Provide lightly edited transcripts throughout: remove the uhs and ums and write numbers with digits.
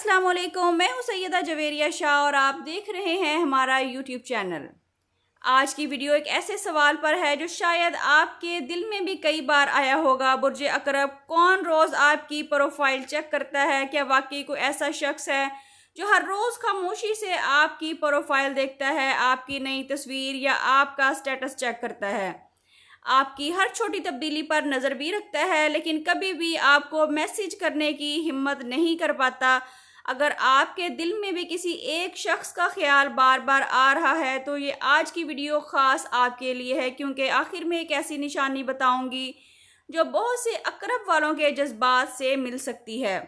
السلام علیکم، میں ہوں سیدہ جویریہ شاہ اور آپ دیکھ رہے ہیں ہمارا یوٹیوب چینل۔ آج کی ویڈیو ایک ایسے سوال پر ہے جو شاید آپ کے دل میں بھی کئی بار آیا ہوگا۔ برج عقرب، کون روز آپ کی پروفائل چیک کرتا ہے؟ کیا واقعی کوئی ایسا شخص ہے جو ہر روز خاموشی سے آپ کی پروفائل دیکھتا ہے، آپ کی نئی تصویر یا آپ کا سٹیٹس چیک کرتا ہے؟ آپ کی ہر چھوٹی تبدیلی پر نظر بھی رکھتا ہے، لیکن کبھی بھی آپ کو میسج کرنے کی ہمت نہیں کر پاتا۔ اگر آپ کے دل میں بھی کسی ایک شخص کا خیال بار بار آ رہا ہے تو یہ آج کی ویڈیو خاص آپ کے لیے ہے، کیونکہ آخر میں ایک ایسی نشانی بتاؤں گی جو بہت سے عقرب والوں کے جذبات سے مل سکتی ہے۔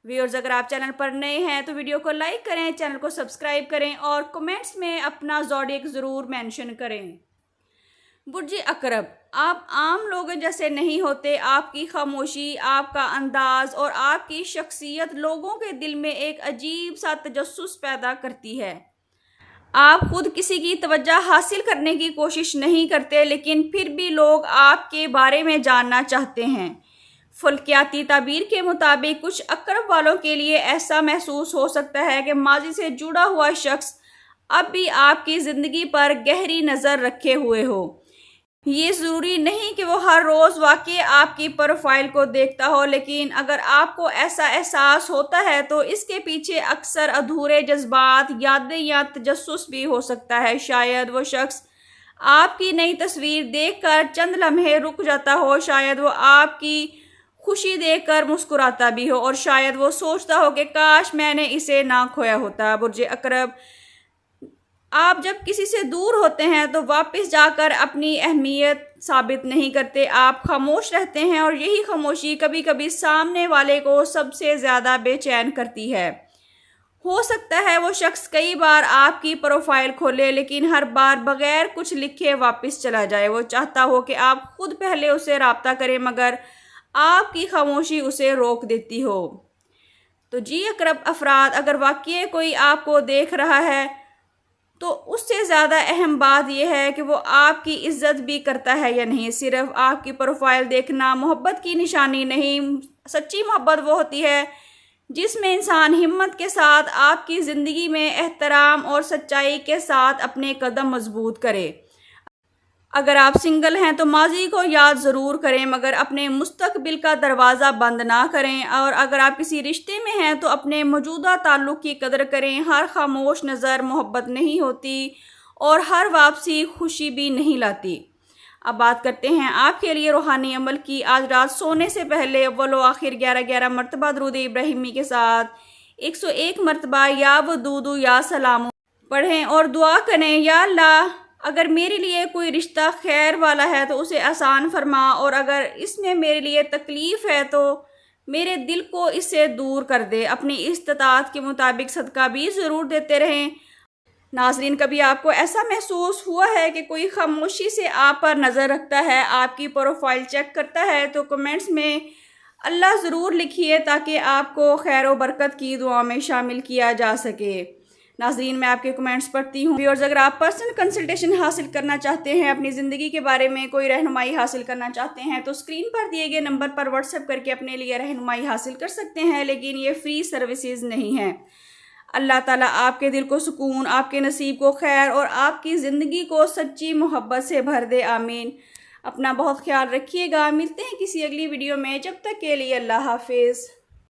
ویورز، اگر آپ چینل پر نئے ہیں تو ویڈیو کو لائک کریں، چینل کو سبسکرائب کریں اور کمنٹس میں اپنا زوڈیک ضرور مینشن کریں۔ برج عقرب، آپ عام لوگوں جیسے نہیں ہوتے۔ آپ کی خاموشی، آپ کا انداز اور آپ کی شخصیت لوگوں کے دل میں ایک عجیب سا تجسس پیدا کرتی ہے۔ آپ خود کسی کی توجہ حاصل کرنے کی کوشش نہیں کرتے، لیکن پھر بھی لوگ آپ کے بارے میں جاننا چاہتے ہیں۔ فلکیاتی تعبیر کے مطابق کچھ عقرب والوں کے لیے ایسا محسوس ہو سکتا ہے کہ ماضی سے جڑا ہوا شخص اب بھی آپ کی زندگی پر گہری نظر رکھے ہوئے ہو۔ یہ ضروری نہیں کہ وہ ہر روز واقعی آپ کی پروفائل کو دیکھتا ہو، لیکن اگر آپ کو ایسا احساس ہوتا ہے تو اس کے پیچھے اکثر ادھورے جذبات، یادیں یا تجسس بھی ہو سکتا ہے۔ شاید وہ شخص آپ کی نئی تصویر دیکھ کر چند لمحے رک جاتا ہو، شاید وہ آپ کی خوشی دیکھ کر مسکراتا بھی ہو، اور شاید وہ سوچتا ہو کہ کاش میں نے اسے نہ کھویا ہوتا۔ برج عقرب، آپ جب کسی سے دور ہوتے ہیں تو واپس جا کر اپنی اہمیت ثابت نہیں کرتے۔ آپ خاموش رہتے ہیں اور یہی خاموشی کبھی کبھی سامنے والے کو سب سے زیادہ بے چین کرتی ہے۔ ہو سکتا ہے وہ شخص کئی بار آپ کی پروفائل کھولے، لیکن ہر بار بغیر کچھ لکھے واپس چلا جائے۔ وہ چاہتا ہو کہ آپ خود پہلے اسے رابطہ کریں، مگر آپ کی خاموشی اسے روک دیتی ہو۔ تو عقرب افراد، اگر واقعی کوئی آپ کو دیکھ رہا ہے تو اس سے زیادہ اہم بات یہ ہے کہ وہ آپ کی عزت بھی کرتا ہے یا نہیں۔ صرف آپ کی پروفائل دیکھنا محبت کی نشانی نہیں۔ سچی محبت وہ ہوتی ہے جس میں انسان ہمت کے ساتھ آپ کی زندگی میں احترام اور سچائی کے ساتھ اپنے قدم مضبوط کرے۔ اگر آپ سنگل ہیں تو ماضی کو یاد ضرور کریں، مگر اپنے مستقبل کا دروازہ بند نہ کریں، اور اگر آپ کسی رشتے میں ہیں تو اپنے موجودہ تعلق کی قدر کریں۔ ہر خاموش نظر محبت نہیں ہوتی اور ہر واپسی خوشی بھی نہیں لاتی۔ اب بات کرتے ہیں آپ کے لیے روحانی عمل کی۔ آج رات سونے سے پہلے اول و آخر 11 مرتبہ درود ابراہیمی کے ساتھ 101 مرتبہ یا ودود یا سلام پڑھیں اور دعا کریں، یا اللہ، اگر میرے لیے کوئی رشتہ خیر والا ہے تو اسے آسان فرما، اور اگر اس میں میرے لیے تکلیف ہے تو میرے دل کو اس سے دور کر دے۔ اپنی استطاعت کے مطابق صدقہ بھی ضرور دیتے رہیں۔ ناظرین، کبھی آپ کو ایسا محسوس ہوا ہے کہ کوئی خاموشی سے آپ پر نظر رکھتا ہے، آپ کی پروفائل چیک کرتا ہے؟ تو کمنٹس میں اللہ ضرور لکھیے تاکہ آپ کو خیر و برکت کی دعا میں شامل کیا جا سکے۔ ناظرین، میں آپ کے کمنٹس پڑھتی ہوں۔ ویورز، اگر آپ پرسنل کنسلٹیشن حاصل کرنا چاہتے ہیں، اپنی زندگی کے بارے میں کوئی رہنمائی حاصل کرنا چاہتے ہیں تو اسکرین پر دیے گئے نمبر پر واٹس ایپ کر کے اپنے لیے رہنمائی حاصل کر سکتے ہیں، لیکن یہ فری سروسز نہیں ہیں۔ اللہ تعالیٰ آپ کے دل کو سکون، آپ کے نصیب کو خیر اور آپ کی زندگی کو سچی محبت سے بھر دے، آمین۔ اپنا بہت خیال رکھیے گا۔ ملتے ہیں کسی اگلی ویڈیو میں، جب تک کے لیے اللہ حافظ۔